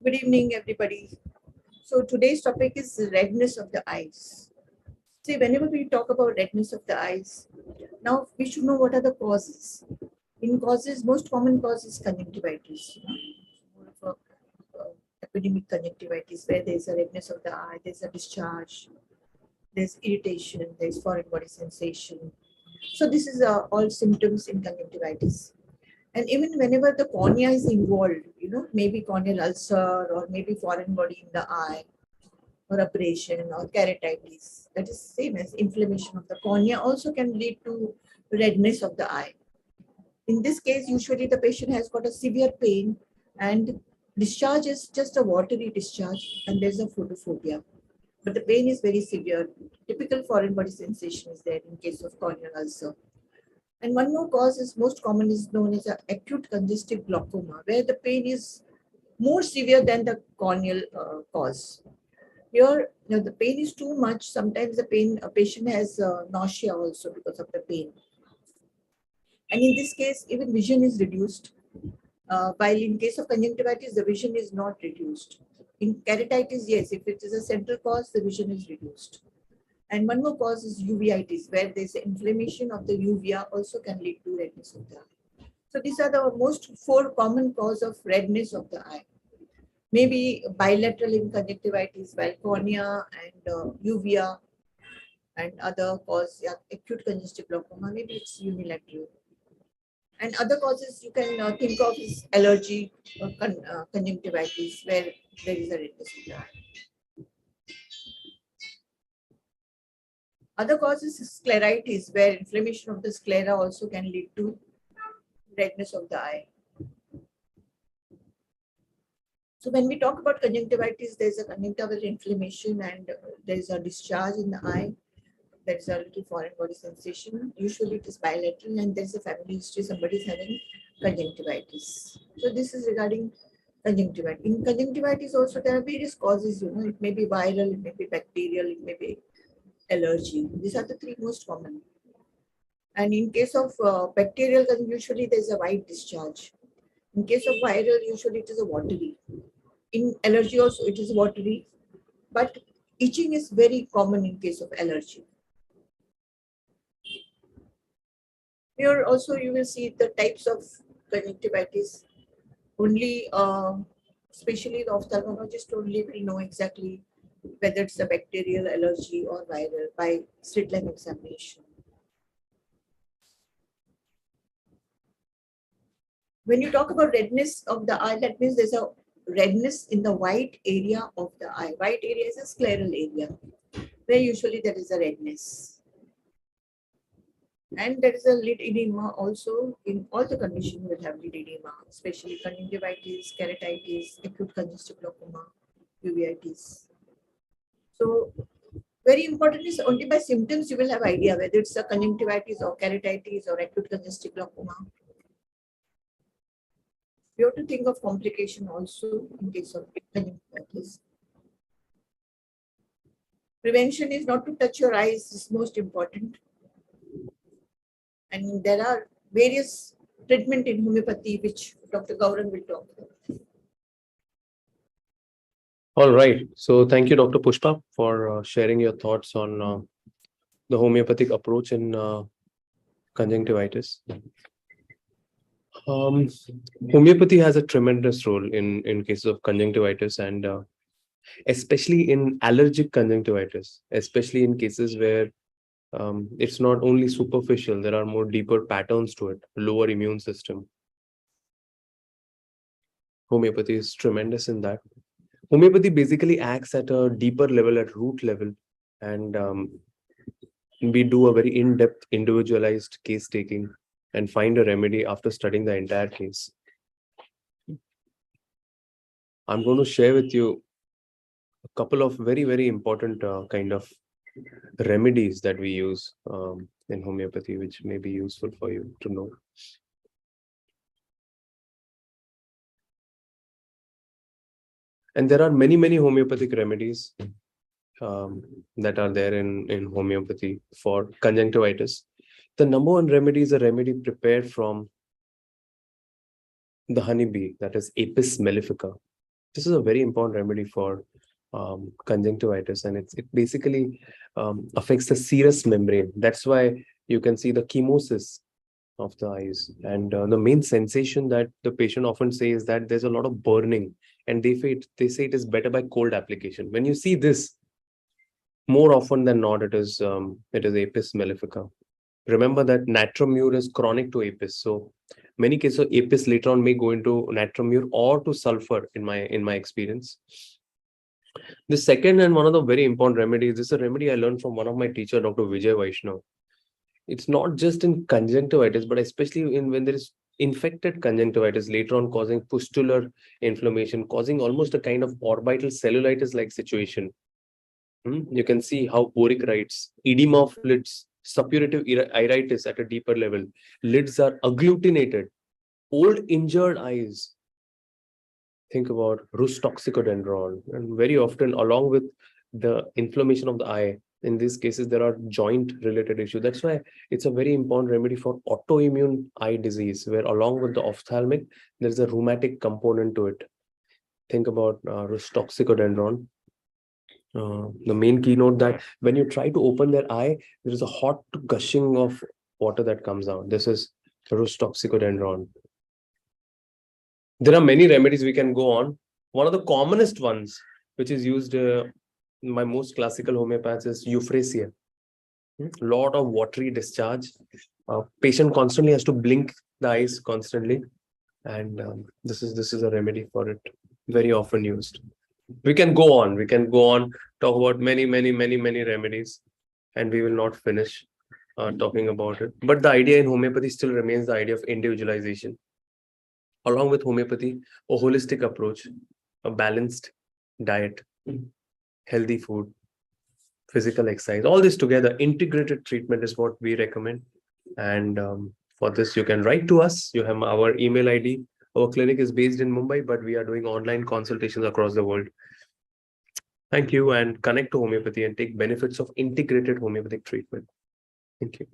Good evening, everybody. So today's topic is redness of the eyes. See, whenever we talk about redness of the eyes, now we should know what are the causes. In causes, most common cause is conjunctivitis. More of a epidemic conjunctivitis where there is a redness of the eye, there's a discharge, there's irritation, there's foreign body sensation. So this is all symptoms in conjunctivitis. And even whenever the cornea is involved, maybe corneal ulcer or maybe foreign body in the eye or abrasion or keratitis, that is same as inflammation of the cornea also can lead to redness of the eye. In this case, usually the patient has got a severe pain and discharge is just a watery discharge and there's a photophobia. But the pain is very severe. Typical foreign body sensation is there in case of corneal ulcer. And one more cause is most common is known as acute congestive glaucoma, where the pain is more severe than the corneal cause. Here, the pain is too much. Sometimes a patient has nausea also because of the pain. And in this case, even vision is reduced. While in case of conjunctivitis, the vision is not reduced. In keratitis, yes, if it is a central cause, the vision is reduced. And one more cause is uveitis, where there's inflammation of the uvea also can lead to redness of the eye. So these are the most four common cause of redness of the eye. Maybe bilateral in conjunctivitis, while cornea and uvea and other cause, acute congestive glaucoma, maybe it's unilateral. And other causes you can think of is allergy or conjunctivitis, where there is a redness of the eye. Other causes is scleritis, where inflammation of the sclera also can lead to redness of the eye. So when we talk about conjunctivitis, there's a conjunctival inflammation and there's a discharge in the eye. There's a little foreign body sensation. Usually it is bilateral and there's a family history, somebody is having conjunctivitis. So this is regarding conjunctivitis. In conjunctivitis also there are various causes, it may be viral, it may be bacterial, it may be allergy. These are the three most common. And in case of bacterial, usually there's a white discharge. In case of viral, usually it is a watery. In allergy also it is watery, but itching is very common in case of allergy. Here also you will see the types of conjunctivitis. Only, especially the ophthalmologist only will know exactly whether it's a bacterial allergy or viral by slit lamp examination. When you talk about redness of the eye, that means there's a redness in the white area of the eye. White area is a scleral area, where usually there is a redness. And there is a lid edema also. In all the conditions you will have lid edema, especially conjunctivitis, keratitis, acute congestive glaucoma, uveitis. So very important is only by symptoms you will have idea whether it's a conjunctivitis or keratitis or acute congestive glaucoma. You have to think of complication also in case of conjunctivitis. Prevention is not to touch your eyes, is most important. And there are various treatment in homeopathy which Dr. Gauran will talk about. All right. So thank you, Dr. Pushpa, for sharing your thoughts on the homeopathic approach in conjunctivitis. Homeopathy has a tremendous role in cases of conjunctivitis and especially in allergic conjunctivitis, especially in cases where it's not only superficial, there are more deeper patterns to it, lower immune system. Homeopathy is tremendous in that. Homeopathy basically acts at a deeper level, at root level, and we do a very in-depth, individualized case taking and find a remedy after studying the entire case. I'm going to share with you a couple of very, very important kind of remedies that we use in homeopathy, which may be useful for you to know. And there are many, many homeopathic remedies that are there in homeopathy for conjunctivitis. The number one remedy is a remedy prepared from the honeybee, that is Apis mellifica. This is a very important remedy for conjunctivitis, and it basically affects the serous membrane. That's why you can see the chemosis of the eyes, and the main sensation that the patient often says is that there's a lot of burning, and they say it is better by cold application. When you see this, more often than not, it is apis mellifica. Remember that natrum is chronic to apis, so many cases of apis later on may go into natrum or to sulfur in my experience. The second and one of the very important remedies, this is a remedy I learned from one of my teacher, Dr. Vijay Vaishnav. It's not just in conjunctivitis, but especially in when there is infected conjunctivitis later on causing pustular inflammation, causing almost a kind of orbital cellulitis like situation. You can see how Boric writes, edema of lids, suppurative iritis at a deeper level. Lids are agglutinated, old injured eyes. Think about rus toxicodendron, and very often along with the inflammation of the eye, in these cases there are joint related issues. That's why it's a very important remedy for autoimmune eye disease, where along with the ophthalmic there's a rheumatic component to it. Think about rus toxicodendron. The main keynote that when you try to open their eye, there is a hot gushing of water that comes out. This is rus toxicodendron. There are many remedies we can go on. One of the commonest ones, which is used my most classical homeopaths, is euphrasia. Lot of watery discharge. Patient constantly has to blink the eyes constantly, and this is a remedy for it. Very often used. We can go on. We can go on. Talk about many remedies, and we will not finish talking about it. But the idea in homeopathy still remains the idea of individualization. Along with homeopathy, a holistic approach, a balanced diet, healthy food, physical exercise, all this together, integrated treatment is what we recommend. And for this, you can write to us. You have our email ID. Our clinic is based in Mumbai, but we are doing online consultations across the world. Thank you, and connect to homeopathy and take benefits of integrated homeopathic treatment. Thank you.